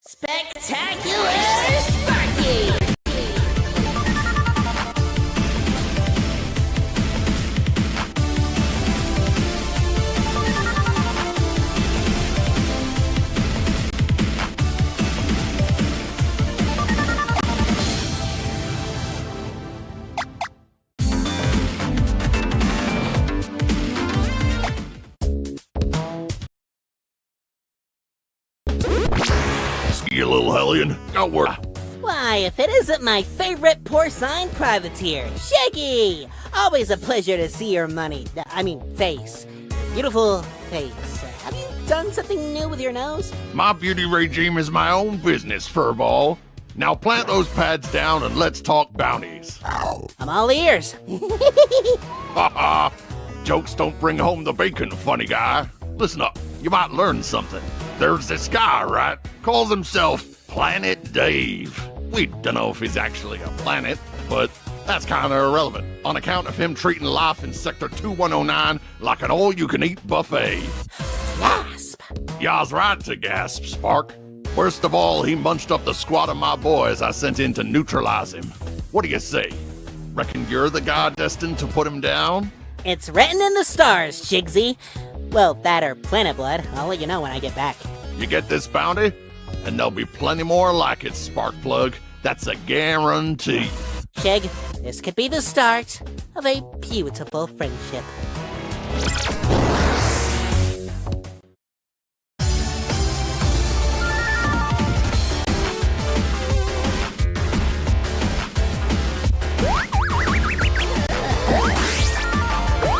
Spectacular Sparky! You little hellion, don't worry. Why, if it isn't my favorite porcine privateer, Shaggy! Always a pleasure to see your face. Beautiful face. Have you done something new with your nose? My beauty regime is my own business, Furball. Now plant those pads down and let's talk bounties. I'm all ears. Haha, jokes don't bring home the bacon, funny guy. Listen up, you might learn something. There's this guy, right? Calls himself Planet Dave. We don't know if he's actually a planet, but that's kind of irrelevant on account of him treating life in Sector 2109 like an all-you-can-eat buffet. Gasp! Ya's right to gasp, Spark. Worst of all, he munched up the squad of my boys I sent in to neutralize him. What do you say? Reckon you're the guy destined to put him down? It's written in the stars, Shigsy. Well, that or Planet Blood. I'll let you know when I get back. You get this bounty? And there'll be plenty more like it, Sparkplug. That's a guarantee. Shig, this could be the start of a beautiful friendship.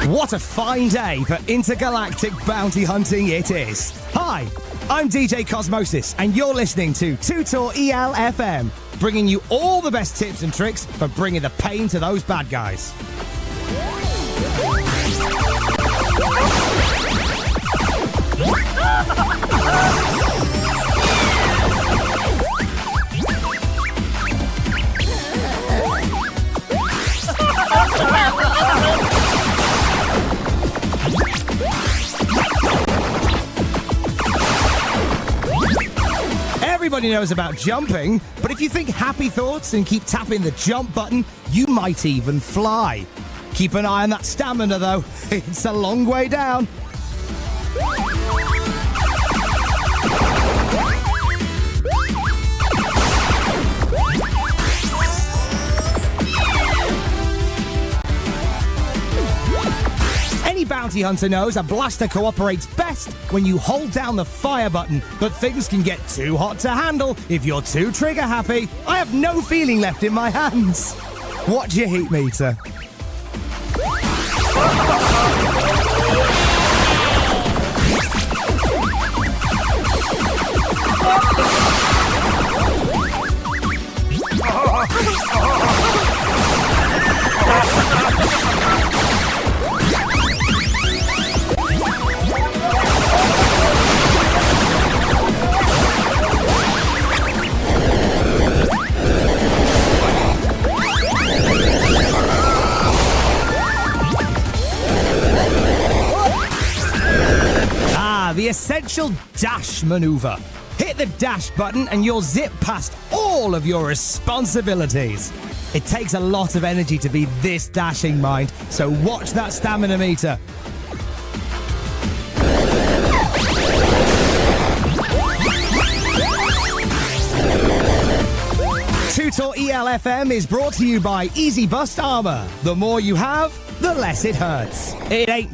What a fine day for intergalactic bounty hunting it is. Hi, I'm DJ Cosmosis, and you're listening to Tutor EL FM, bringing you all the best tips and tricks for bringing the pain to those bad guys. Everybody knows about jumping, but if you think happy thoughts and keep tapping the jump button, you might even fly. Keep an eye on that stamina though, it's a long way down. Any bounty hunter knows a blaster cooperates best when you hold down the fire button, but things can get too hot to handle if you're too trigger happy. I have no feeling left in my hands. Watch your heat meter. The essential dash maneuver. Hit the dash button and you'll zip past all of your responsibilities. It takes a lot of energy to be this dashing, mind, so watch that stamina meter. Tutor ELFM is brought to you by Easy Bust Armor. The more you have, the less it hurts. It ain't.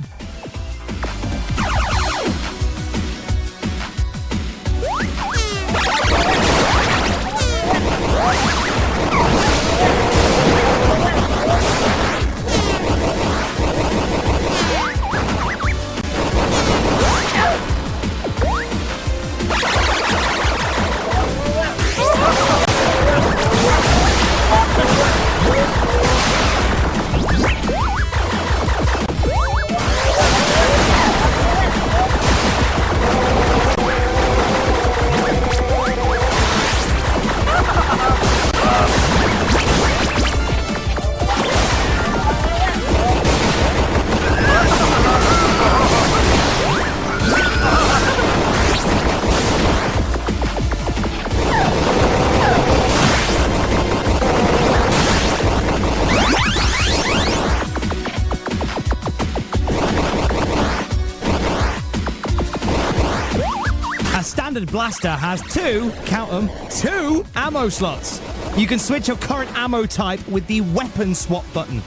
standard blaster has count them, two ammo slots. You can switch your current ammo type with the weapon swap button.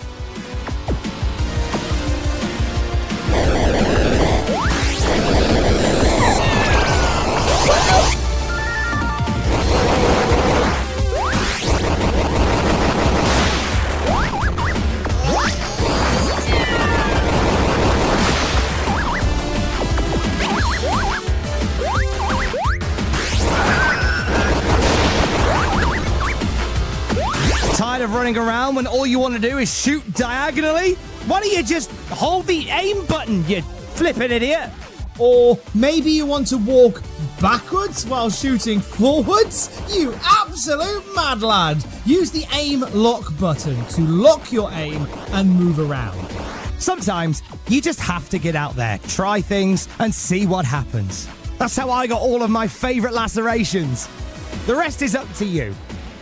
Tired of running around when all you want to do is shoot diagonally? Why don't you just hold the aim button, you flippin' idiot? Or maybe you want to walk backwards while shooting forwards? You absolute mad lad! Use the aim lock button to lock your aim and move around. Sometimes you just have to get out there, try things, and see what happens. That's how I got all of my favourite lacerations. The rest is up to you.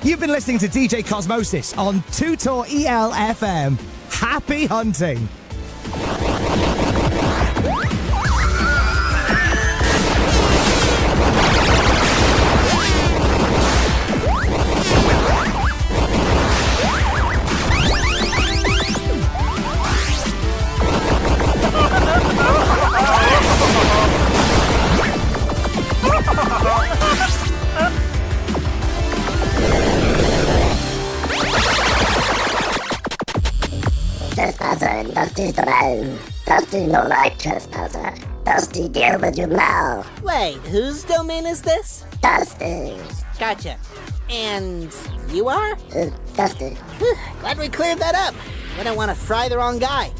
You've been listening to DJ Cosmosis on Tutor EL FM. Happy hunting! Trespasser in Dusty's domain. Dusty no like trespasser. Dusty deal with you now. Wait, whose domain is this? Dusty's. Gotcha. And you are? Dusty. Whew, glad we cleared that up. We don't want to fry the wrong guy.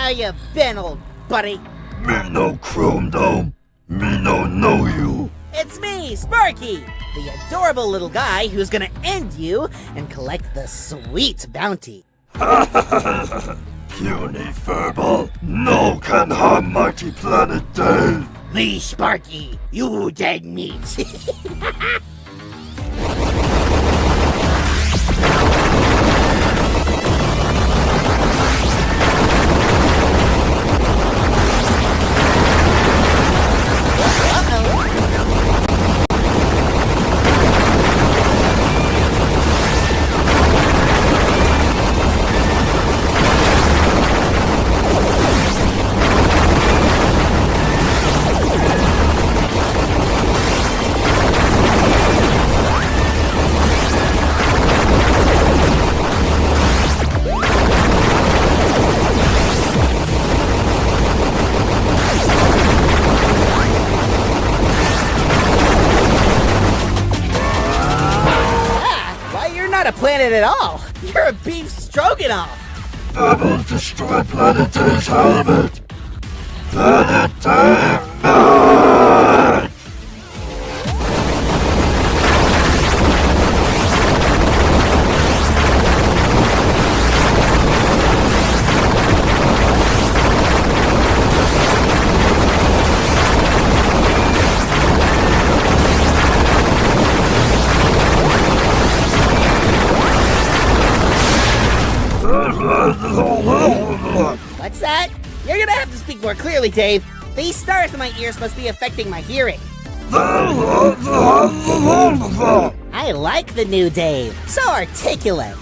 How you been, old buddy? Me no Chrome Dome. Me no know you. It's me, Sparky, the adorable little guy who's gonna end you and collect the sweet bounty. Puny furball. No can harm mighty planet Dave. Me, Sparky, you dead meat. A planet at all. You're a beef stroganoff. Double destroy Planet Dave's helmet. Planet Dave back! What's that? You're gonna have to speak more clearly, Dave. These stars in my ears must be affecting my hearing. I like the new Dave. So articulate.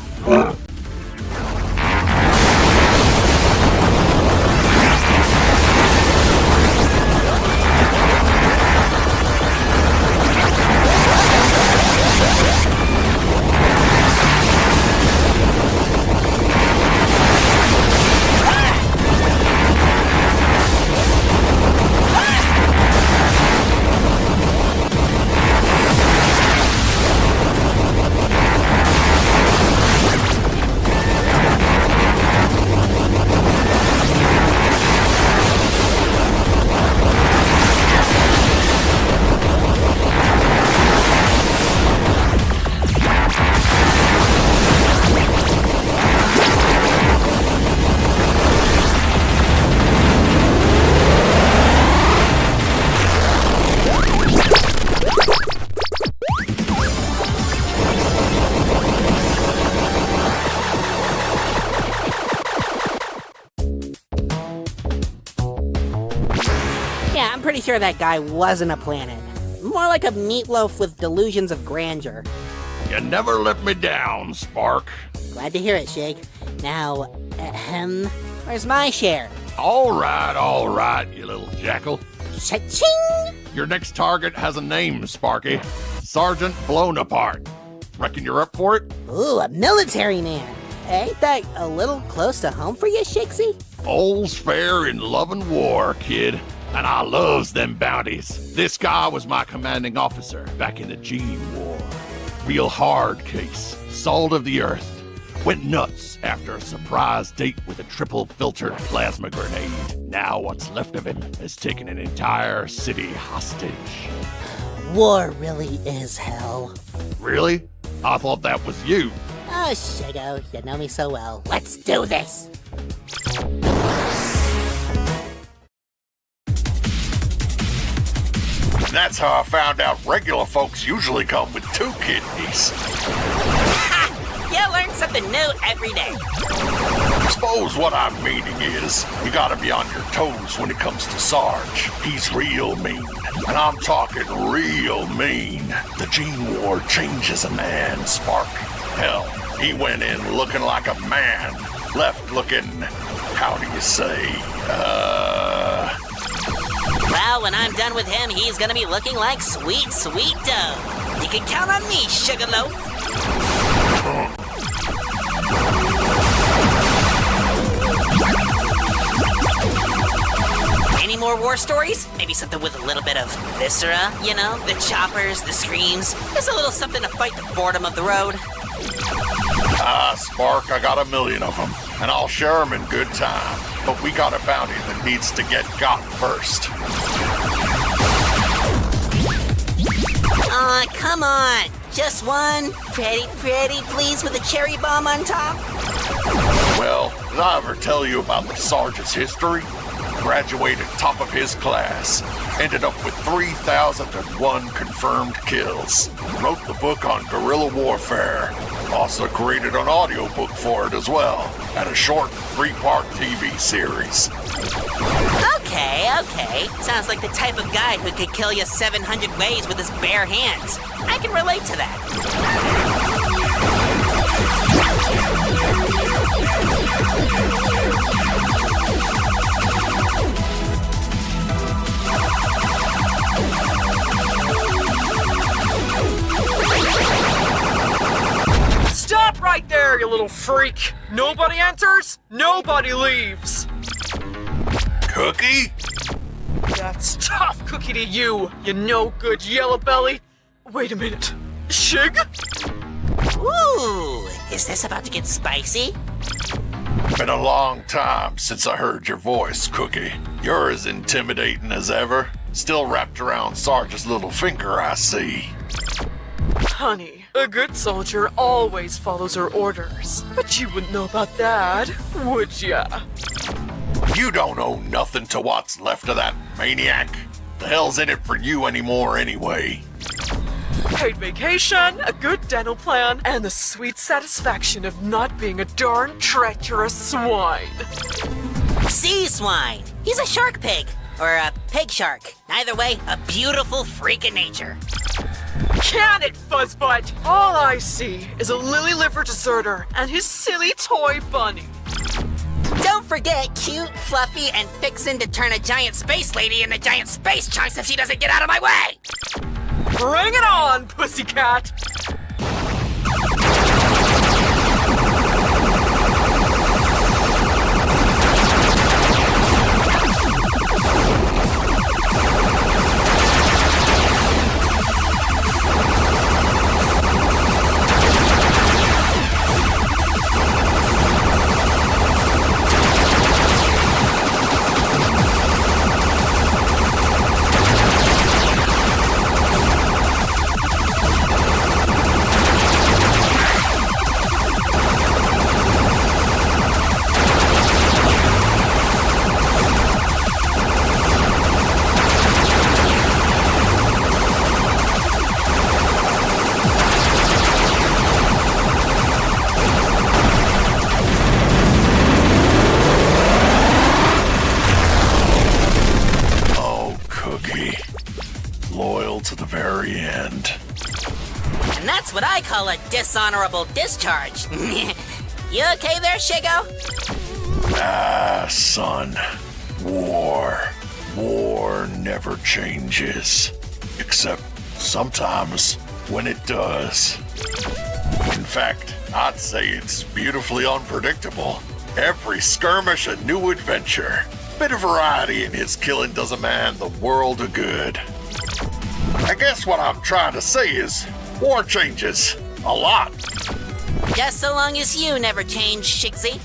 Yeah, I'm pretty sure that guy wasn't a planet. More like a meatloaf with delusions of grandeur. You never let me down, Spark. Glad to hear it, Shake. Now, where's my share? All right, you little jackal. Cha-ching! Your next target has a name, Sparky. Sergeant Blown Apart. Reckon you're up for it? Ooh, a military man. Ain't that a little close to home for you, Shakesy? All's fair in love and war, kid. And I loves them bounties. This guy was my commanding officer back in the Gene War. Real hard case. Salt of the earth. Went nuts after a surprise date with a triple-filtered plasma grenade. Now what's left of him has taken an entire city hostage. War really is hell. Really? I thought that was you. Oh, Shago, you know me so well. Let's do this! That's how I found out regular folks usually come with 2 kidneys. You learn something new every day. Suppose what I'm meaning is, you gotta be on your toes when it comes to Sarge. He's real mean, and I'm talking real mean. The Gene War changes a man, Spark. Hell, he went in looking like a man, left looking, how do you say, Well, when I'm done with him, he's gonna be looking like sweet, sweet dough. You can count on me, Sugarloaf. Any more war stories? Maybe something with a little bit of viscera, you know? The choppers, the screams. Just a little something to fight the boredom of the road. Spark, I got 1,000,000 of them, and I'll share them in good time. But we got a bounty that needs to get got first. Aw, come on. Just one. Pretty, please, with a cherry bomb on top. Well, did I ever tell you about the Sergeant's history? Graduated top of his class. Ended up with 3,001 confirmed kills. Wrote the book on guerrilla warfare. Also created an audiobook for it as well. And a short 3-part TV series. Okay. Sounds like the type of guy who could kill you 700 ways with his bare hands. I can relate to that. Stop right there, you little freak! Nobody enters, nobody leaves! Cookie? That's tough, Cookie, to you, you no-good yellow belly! Wait a minute. Shig? Ooh, is this about to get spicy? Been a long time since I heard your voice, Cookie. You're as intimidating as ever. Still wrapped around Sarge's little finger, I see. Honey, a good soldier always follows her orders. But you wouldn't know about that, would ya? You don't owe nothing to what's left of that maniac. The hell's in it for you anymore anyway? Paid vacation, a good dental plan, and the sweet satisfaction of not being a darn treacherous swine. Sea swine. He's a shark pig. Or a pig shark. Either way, a beautiful freak of nature. Can it, Fuzzbutt? All I see is a lily-liver deserter and his silly toy bunny. Don't forget, cute, fluffy, and fixin' to turn a giant space lady into giant space chunks if she doesn't get out of my way! Bring it on, pussycat! Loyal to the very end. And that's what I call a dishonorable discharge. You okay there, Shigo? Ah, son. War. War never changes. Except sometimes when it does. In fact, I'd say it's beautifully unpredictable. Every skirmish a new adventure. Bit of variety in his killing does a man the world of good. I guess what I'm trying to say is, war changes. A lot. Just so long as you never change, Shigsy.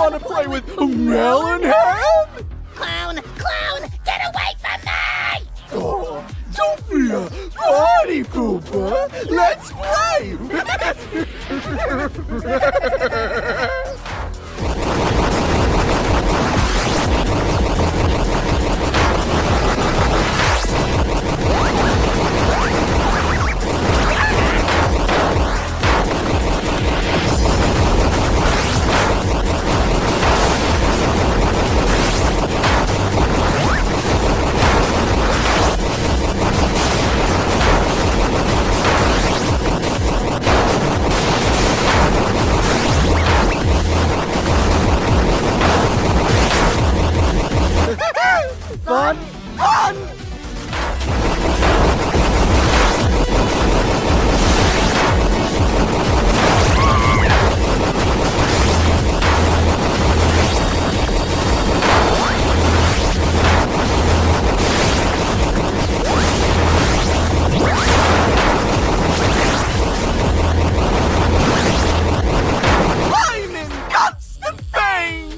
want to play with melon head? Clown! Clown! Get away from me! Oh, don't be a party pooper. Let's play. Fun! Fun! I'm in constant pain!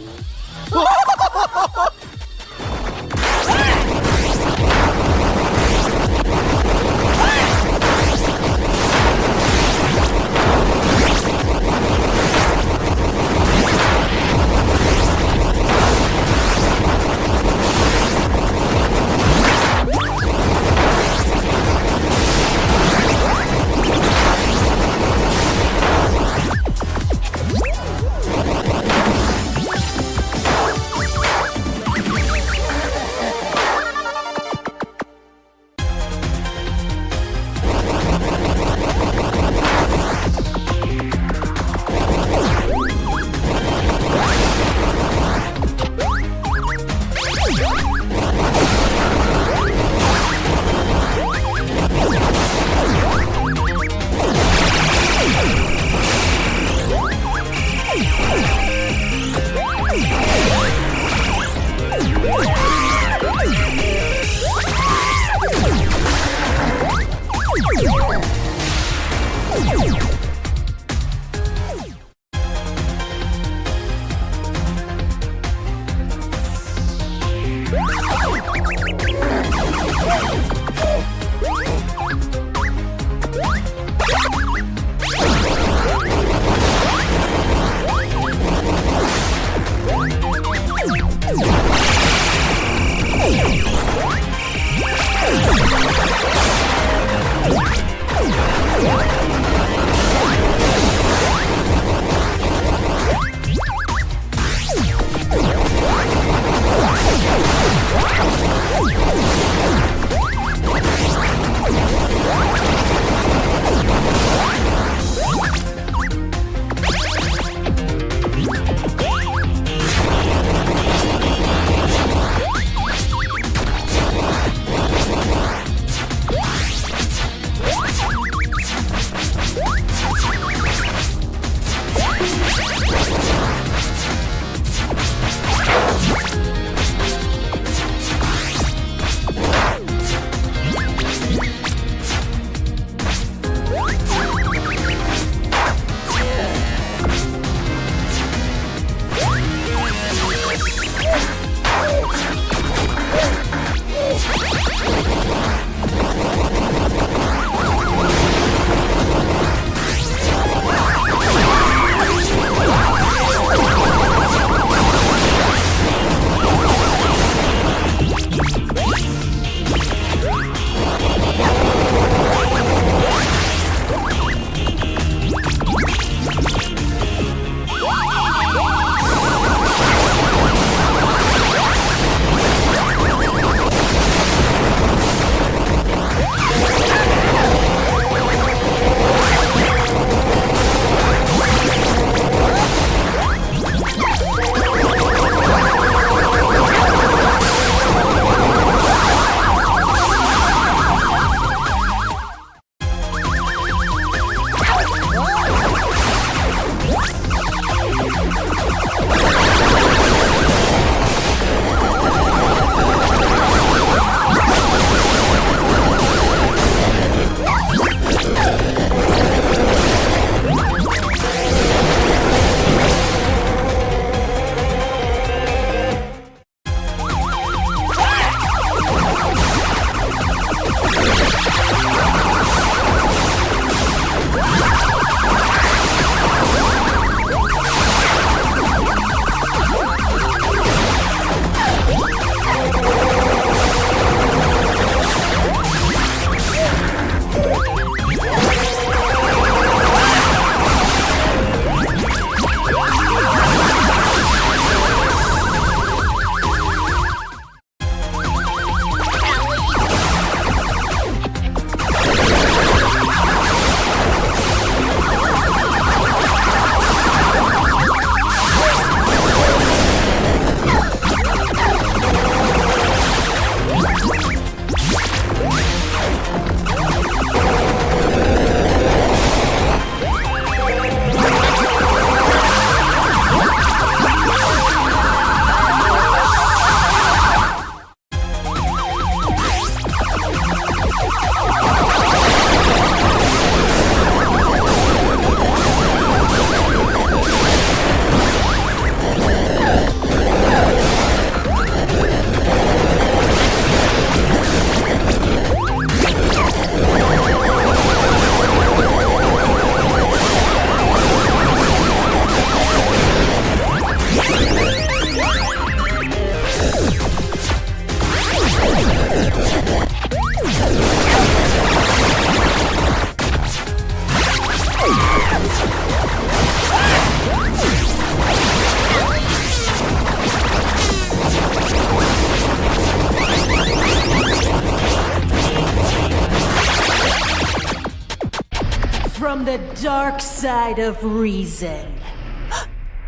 From the dark side of reason.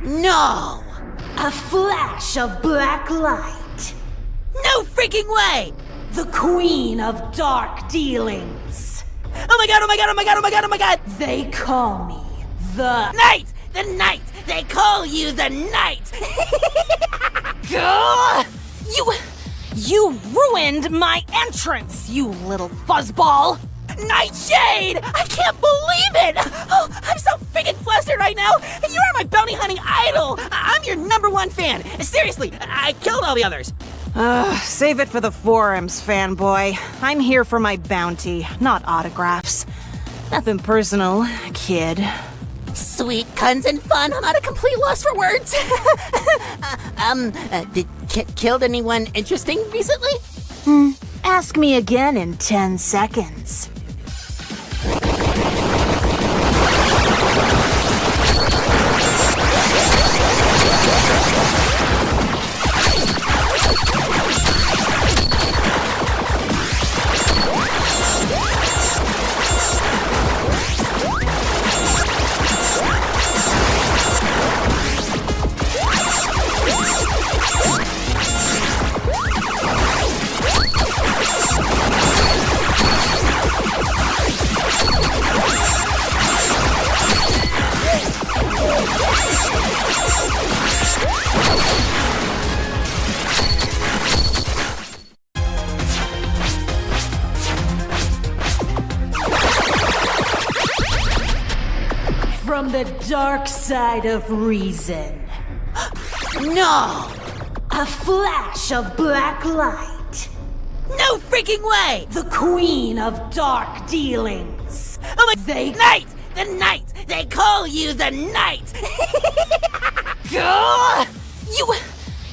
No! A flash of black light. No freaking way! The queen of dark dealings. Oh my god, oh my god, oh my god, oh my god, oh my god! They call me the Knight! The Knight! They call you the Knight! Gah! You ruined my entrance, you little fuzzball! Nightshade! I can't believe it! Oh, I'm so freaking flustered right now! You are my bounty hunting idol! I'm your #1 fan! Seriously, I killed all the others! Save it for the forums, fanboy. I'm here for my bounty, not autographs. Nothing personal, kid. Sweet guns and fun, I'm at a complete loss for words! Killed anyone interesting recently? Ask me again in 10 seconds. From the dark side of reason. No! A flash of black light. No freaking way! The queen of dark dealings. Oh my... Knight! The Knight! They call you the Knight! Gah!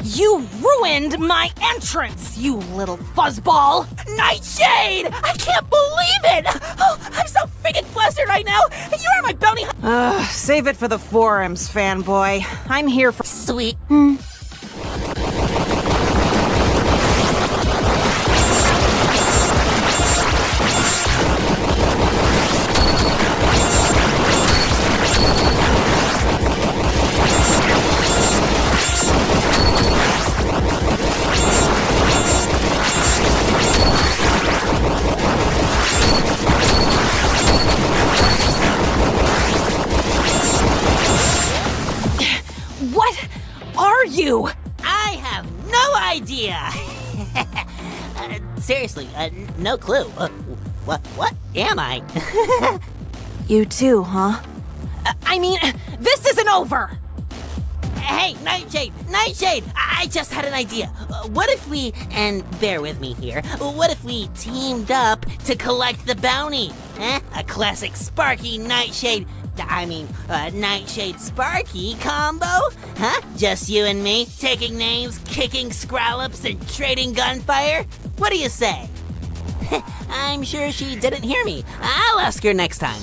You ruined my entrance, you little fuzzball! Nightshade! I can't believe it! Oh, I'm so freaking flustered right now! You are my bounty Save it for the forums, fanboy. I'm here for... Sweet. What are you? I have no idea! Seriously, no clue. What am I? You too, huh? I mean, this isn't over! Hey, Nightshade! Nightshade! I just had an idea. What if we, and bear with me here, what if we teamed up to collect the bounty? A classic Sparky Nightshade, Nightshade Sparky combo? Huh? Just you and me, taking names, kicking scrollops, and trading gunfire? What do you say? I'm sure she didn't hear me. I'll ask her next time.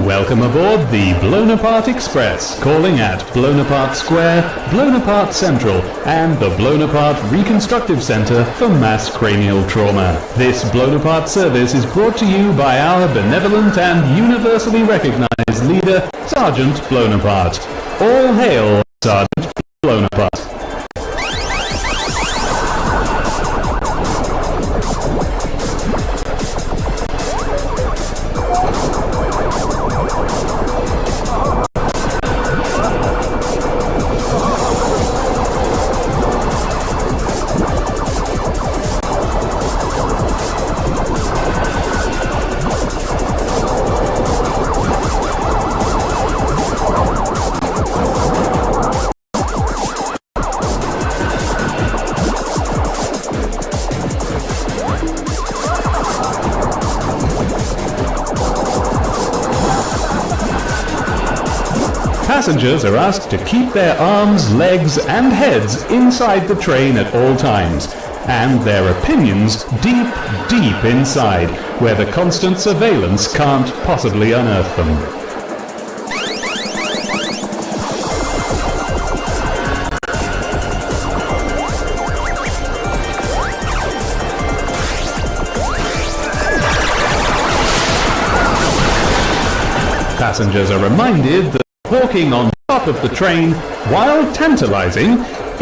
Welcome aboard the Blown Apart Express, calling at Blown Apart Square, Blown Apart Central, and the Blown Apart Reconstructive Center for Mass Cranial Trauma. This Blown Apart service is brought to you by our benevolent and universally recognized leader, Sergeant Blown Apart. All hail Sergeant Blown Apart. Passengers are asked to keep their arms, legs, and heads inside the train at all times, and their opinions deep, deep inside, where the constant surveillance can't possibly unearth them. Passengers are reminded that walking on top of the train, while tantalizing,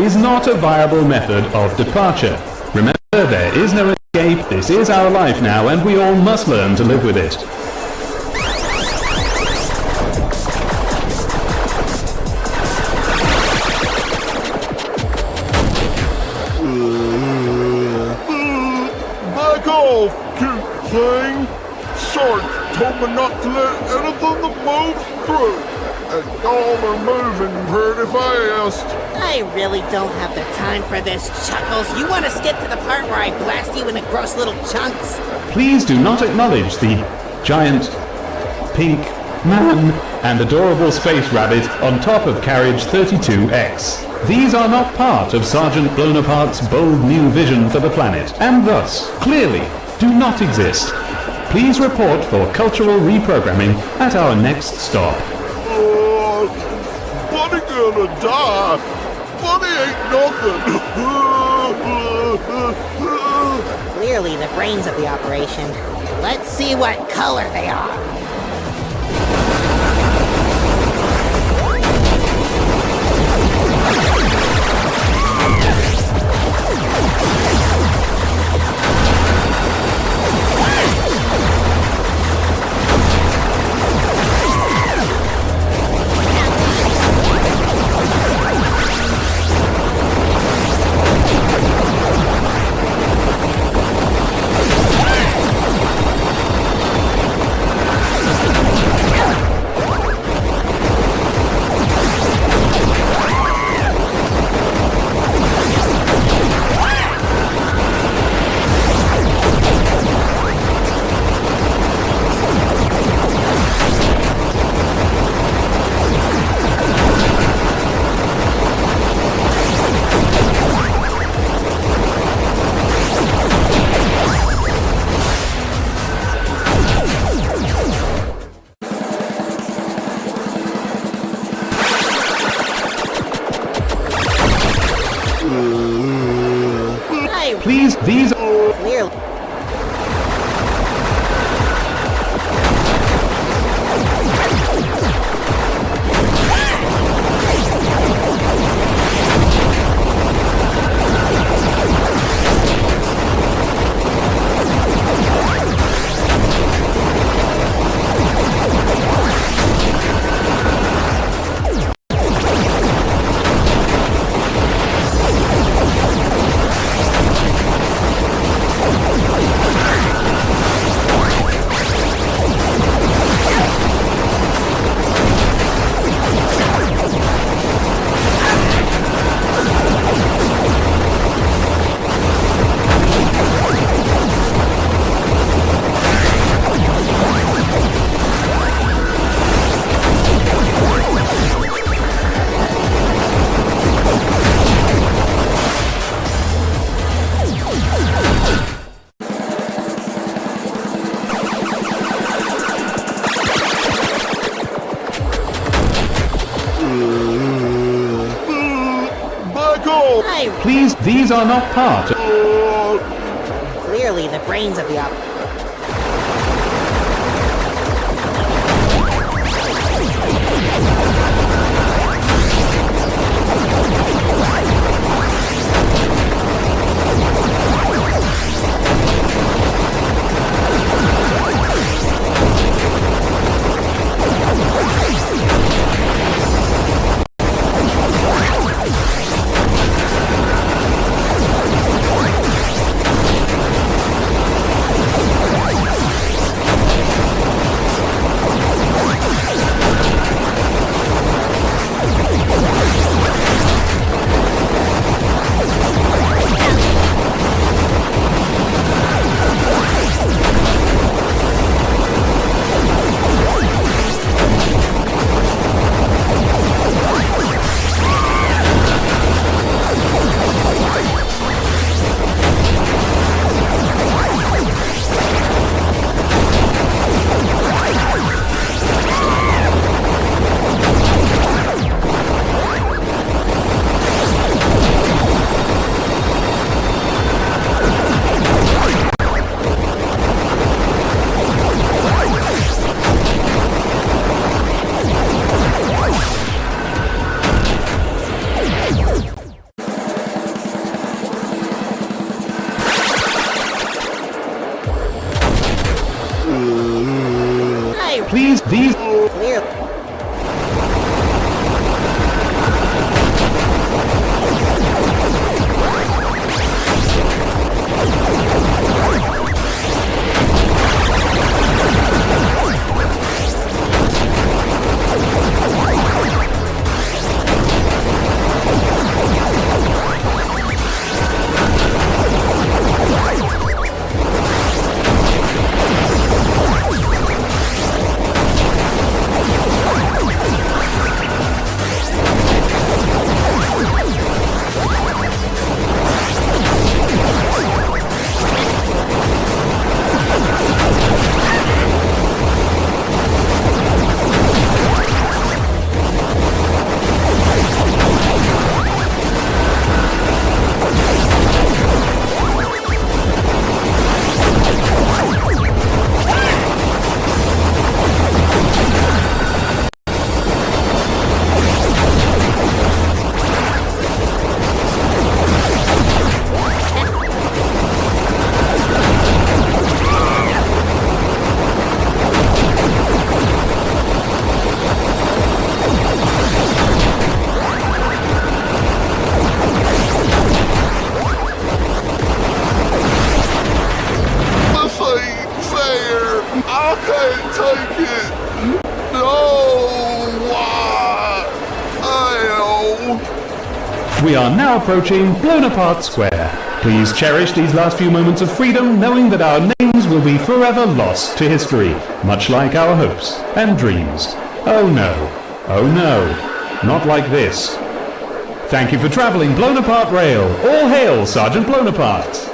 is not a viable method of departure. Remember, there is no escape, this is our life now, and we all must learn to live with it. Back off, cute thing! Sarge told me not to let anything that moves through. And y'all are moving pretty fast. I really don't have the time for this, Chuckles. You want to skip to the part where I blast you into gross little chunks? Please do not acknowledge the giant, pink man and adorable space rabbit on top of carriage 32X. These are not part of Sergeant Bonaparte's bold new vision for the planet, and thus, clearly, do not exist. Please report for cultural reprogramming at our next stop. Bunny gonna die. Bunny ain't nothing. Clearly the brains of the operation. Let's see what color they are. Please, these are... Clearly. Please, these are not part of... Clearly the brains of the operation. We are now approaching Blown Apart Square. Please cherish these last few moments of freedom, knowing that our names will be forever lost to history, much like our hopes and dreams. Oh no, not like this. Thank you for traveling Blown Apart Rail. All hail, Sergeant Blown Apart.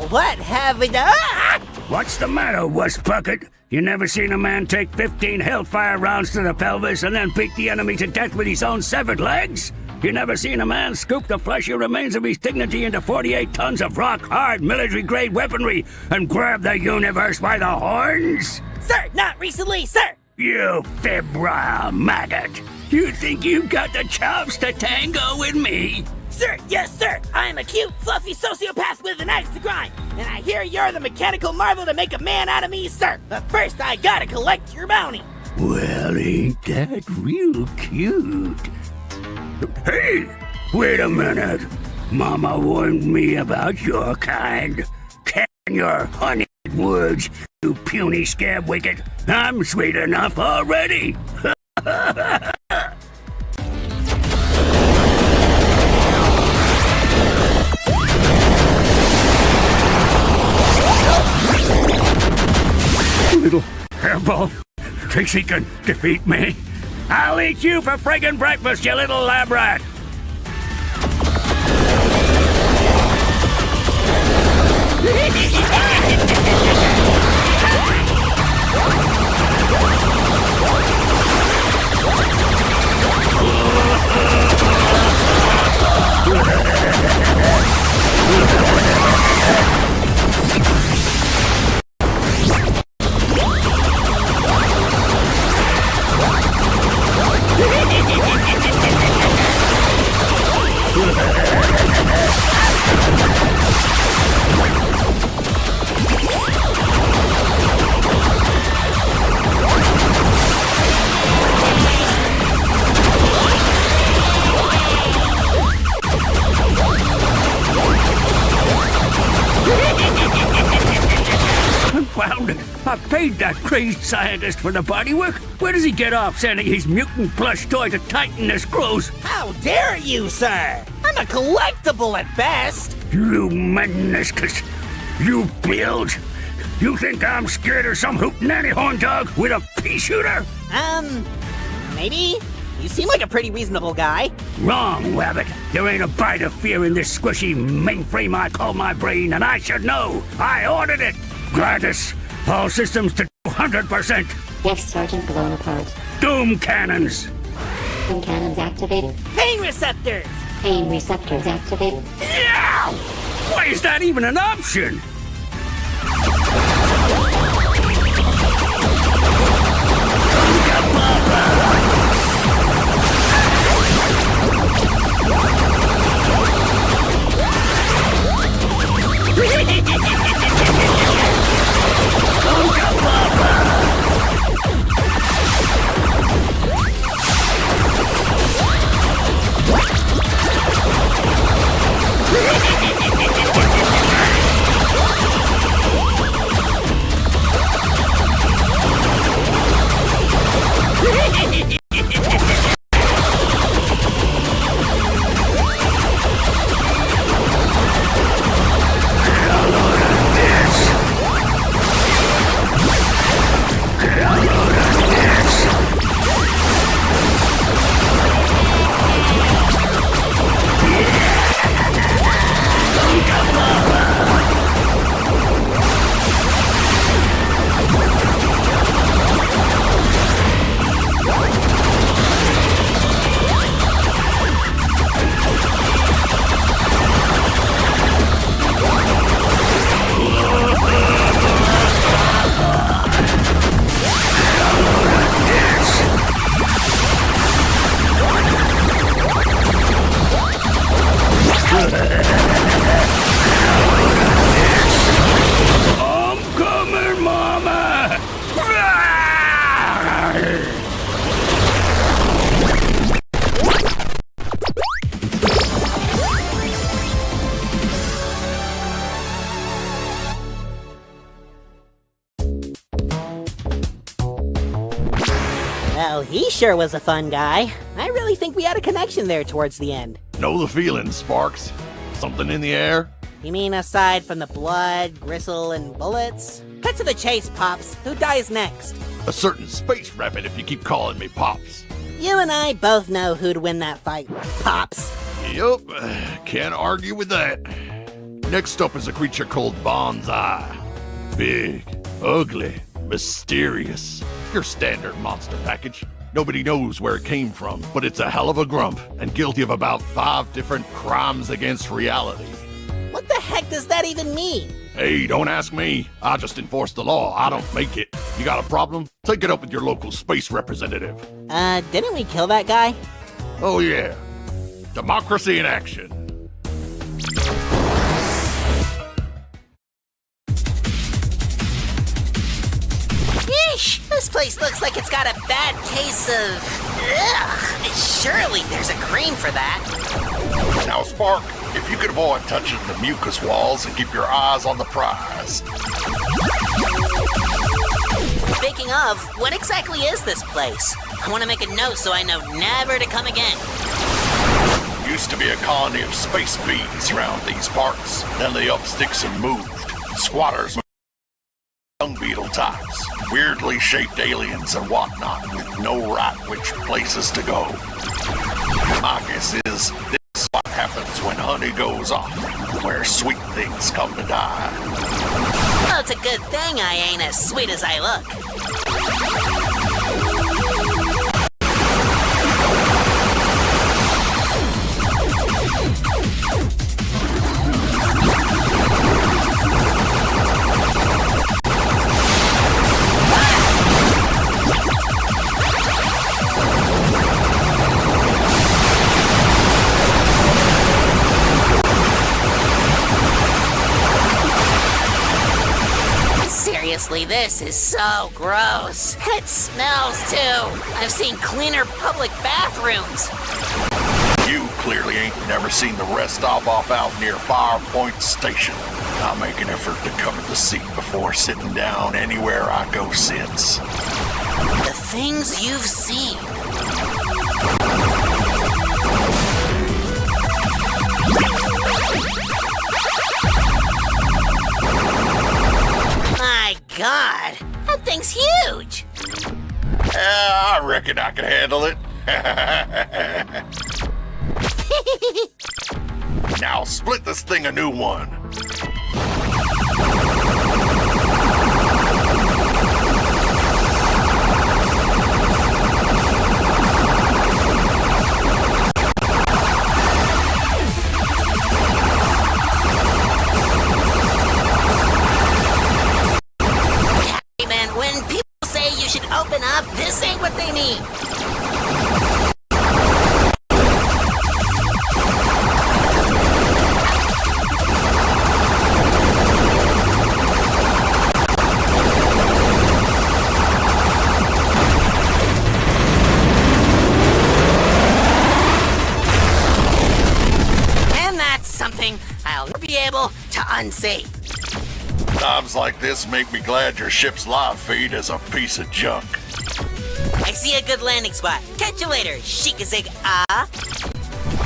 What have we done? What's the matter, wuss bucket? You never seen a man take 15 hellfire rounds to the pelvis and then beat the enemy to death with his own severed legs? You never seen a man scoop the fleshy remains of his dignity into 48 tons of rock-hard military-grade weaponry and grab the universe by the horns? Sir, not recently, sir! You febrile maggot! You think you've got the chops to tango with me? Sir, yes, sir! I'm a cute, fluffy sociopath with an axe to grind, and I hear you're the mechanical marvel to make a man out of me, sir! But first, I gotta collect your bounty! Well, ain't that real cute? Hey! Wait a minute! Mama warned me about your kind. Can your honey words, you puny scab wicket. I'm sweet enough already! Little hairball, thinks he can defeat me? I'll eat you for friggin' breakfast, you little lab rat! paid that crazed scientist for the bodywork? Where does he get off sending his mutant plush toy to tighten the screws? How dare you, sir? I'm a collectible at best. You meniscus! You bilge! You think I'm scared of some hootenanny horn dog with a pea shooter? Maybe? You seem like a pretty reasonable guy. Wrong, Rabbit. There ain't a bite of fear in this squishy mainframe I call my brain, and I should know. I ordered it. Gladys, all systems to 100%. Yes, Sergeant, blown apart. Doom cannons. Doom cannons activated. Pain receptors! Pain receptors activated. Yeah! Why is that even an option? I'm coming, Mama! Well, he sure was a fun guy. I really think we had a connection there towards the end. Know the feeling, Sparks? Something in the air? You mean aside from the blood, gristle, and bullets? Cut to the chase, Pops. Who dies next? A certain space rabbit if you keep calling me Pops. You and I both know who'd win that fight, Pops. Yup, can't argue with that. Next up is a creature called Bonsai. Big, ugly, mysterious. Your standard monster package. Nobody knows where it came from, but it's a hell of a grump and guilty of about 5 different crimes against reality. What the heck does that even mean? Hey, don't ask me. I just enforce the law. I don't make it. You got a problem? Take it up with your local space representative. Didn't we kill that guy? Oh yeah. Democracy in action. Yeesh! This place looks like it's got a bad case of... Ugh! Surely there's a cream for that. Now, Spark, if you could avoid touching the mucus walls and keep your eyes on the prize. Speaking of, what exactly is this place? I want to make a note so I know never to come again. Used to be a colony of space bees around these parts. Then they up sticks and moved. Squatters, dung beetle types, weirdly shaped aliens and whatnot with no right which places to go. My guess is this is what happens when honey goes off, where sweet things come to die. Well, it's a good thing I ain't as sweet as I look. Seriously, this is so gross. It smells too. I've seen cleaner public bathrooms. You clearly ain't never seen the rest stop off out near Firepoint Station. I make an effort to cover the seat before sitting down anywhere I go since. The things you've seen. My God, that thing's huge. I reckon I can handle it. Now split this thing a new one. Hey man, when people say you should open up, this ain't what they mean. And that's something I'll never be able to unsee. Times like this make me glad your ship's live feed is a piece of junk. I see a good landing spot. Catch you later, Shikazig. Ah.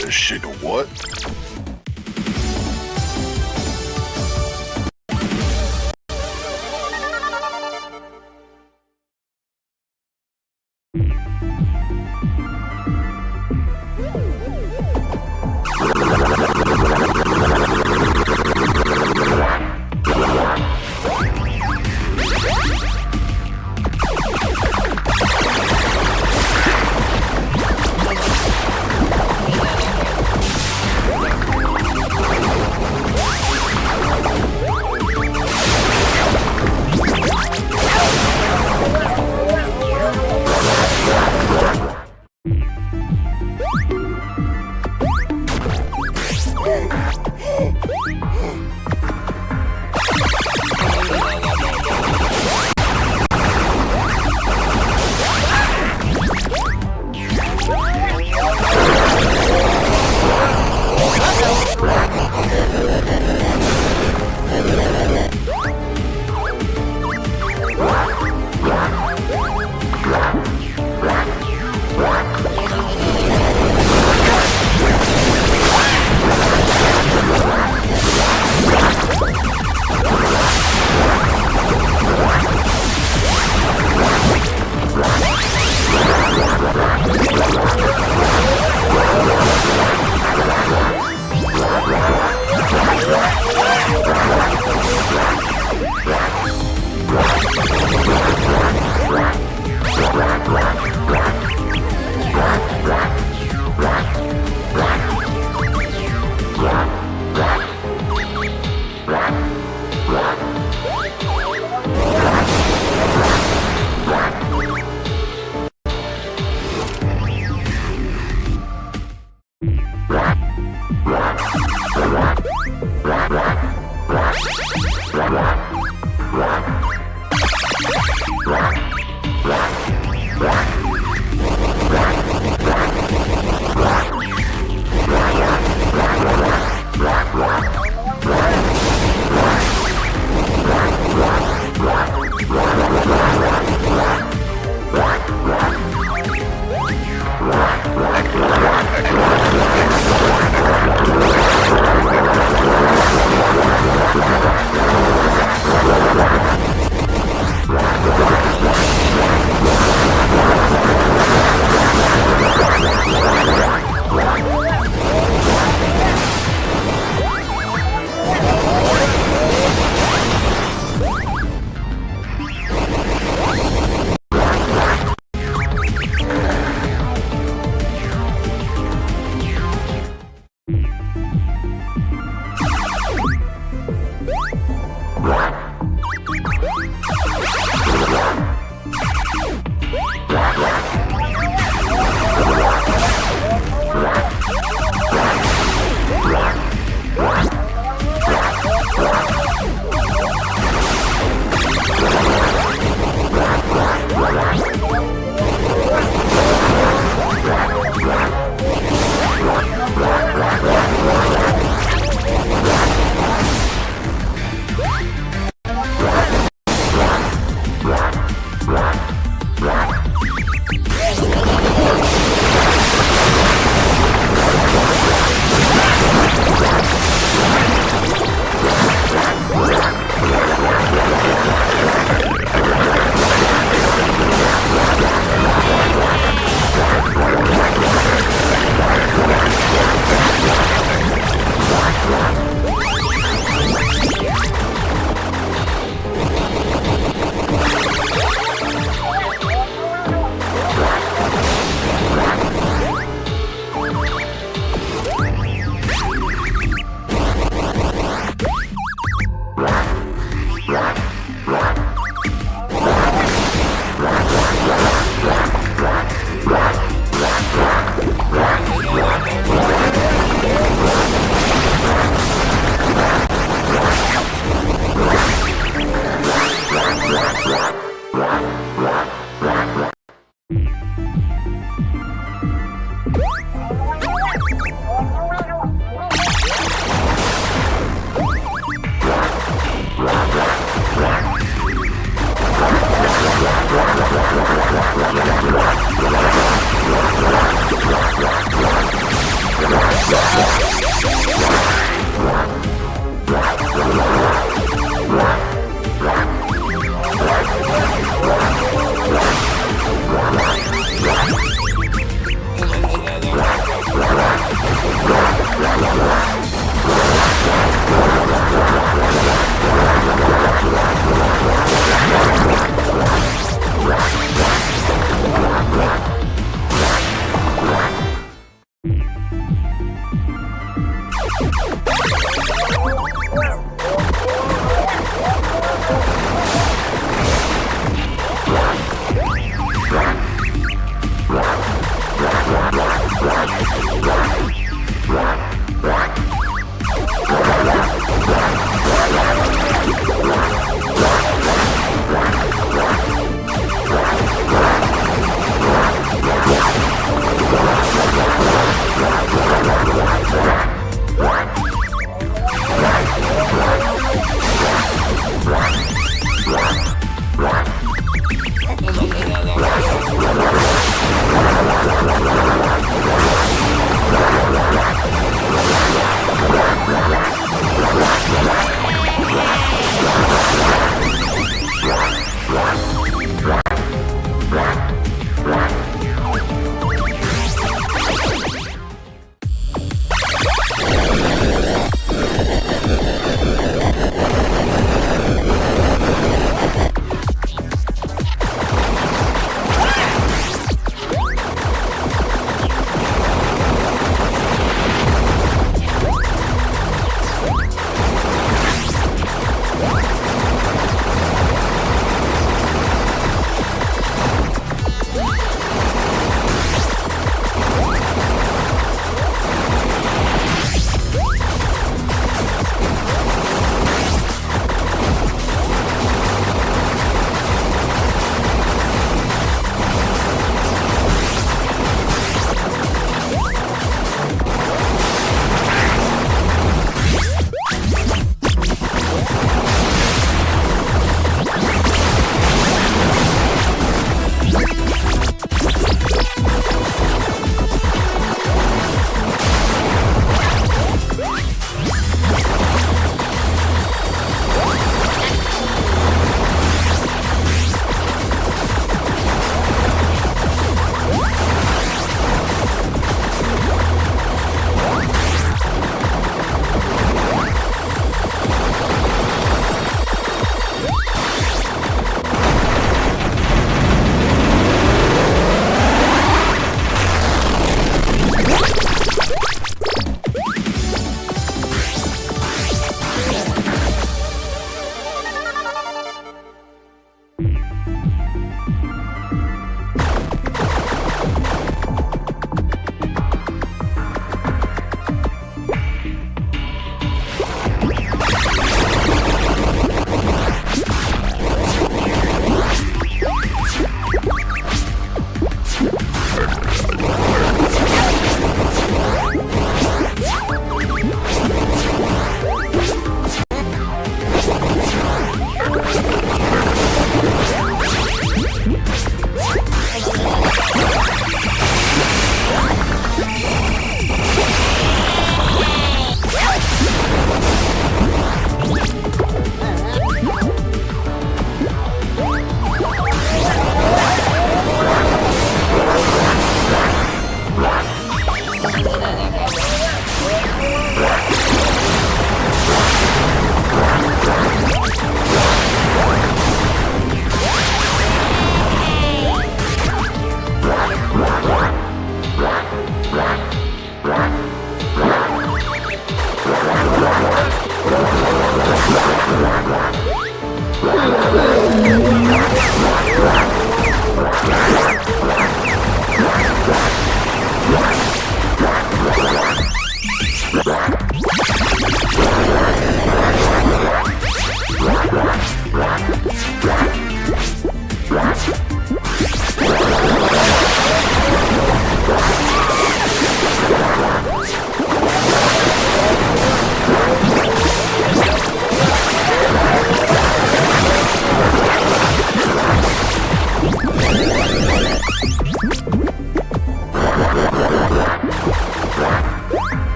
This shit of what?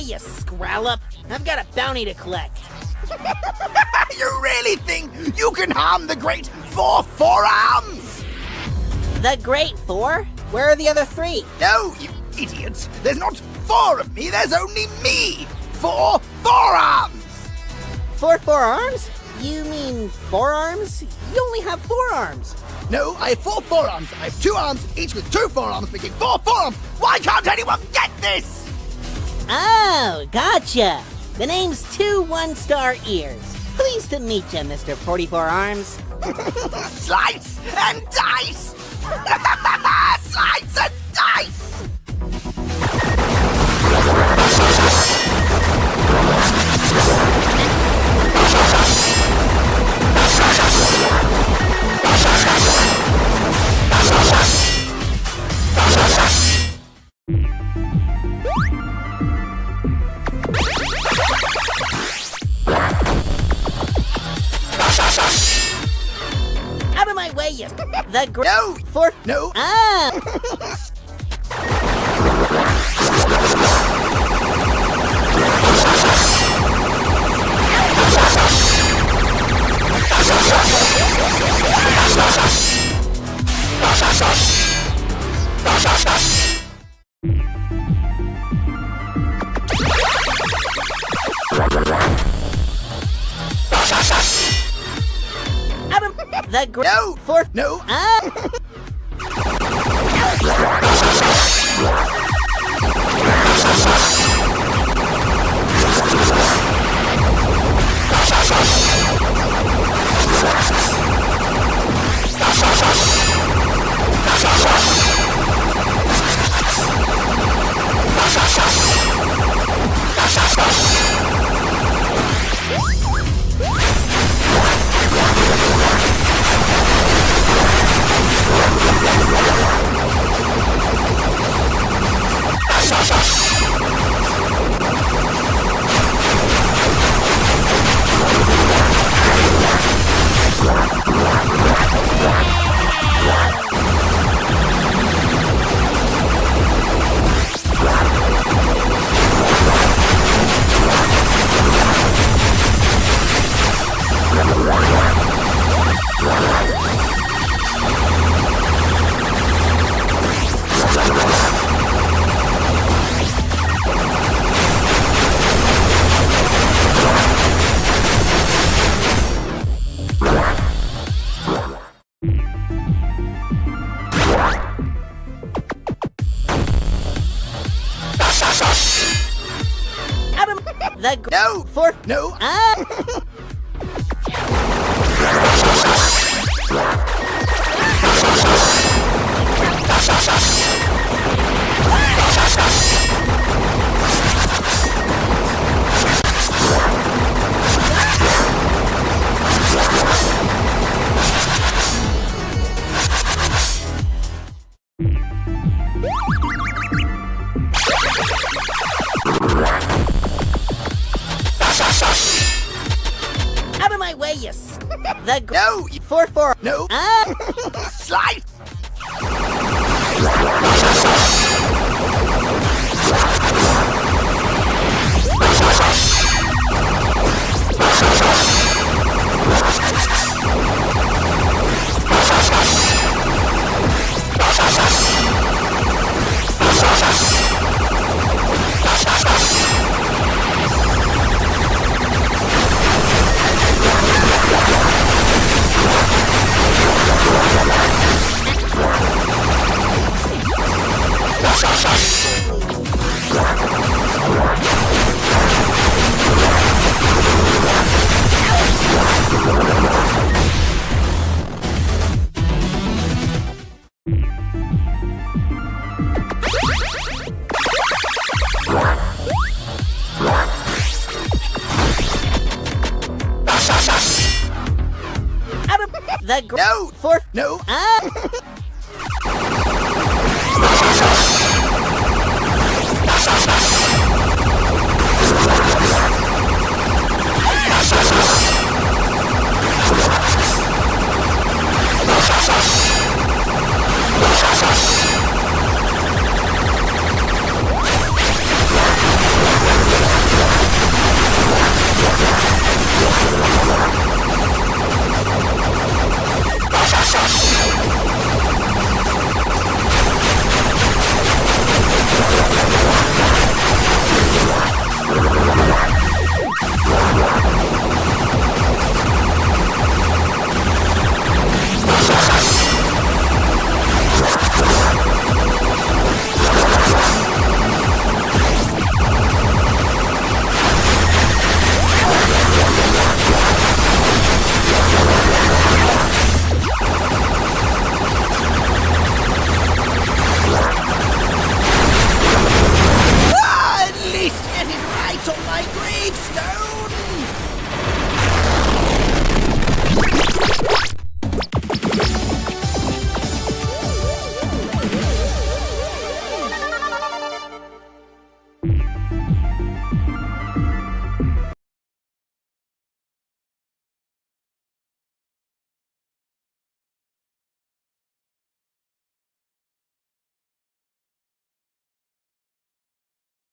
you scrallop. I've got a bounty to collect. You really think you can harm the great forearms? The Great Four? Where are the other three? No, you idiots. There's not 4 of me, there's only me. 4 forearms. 4 forearms? You mean forearms? You only have 4 arms. No, I have 4 forearms. I have 2 arms, each with 2 forearms, making 4 forearms. Why can't anyone get this? Oh, gotcha. The name's 2 one-star ears. Pleased to meet you, Mr. 44 Arms. Slice and dice. Slice and dice. Out of my way, you... The Great... No. Four... No. Ah! Out of... The Great... No. Four... No. Ah! Adam, the No. Four. No. Ah. Out of my way, yes. The No. 4-4. No. Ah. Slice. Adam, the No. 4. No. Ah.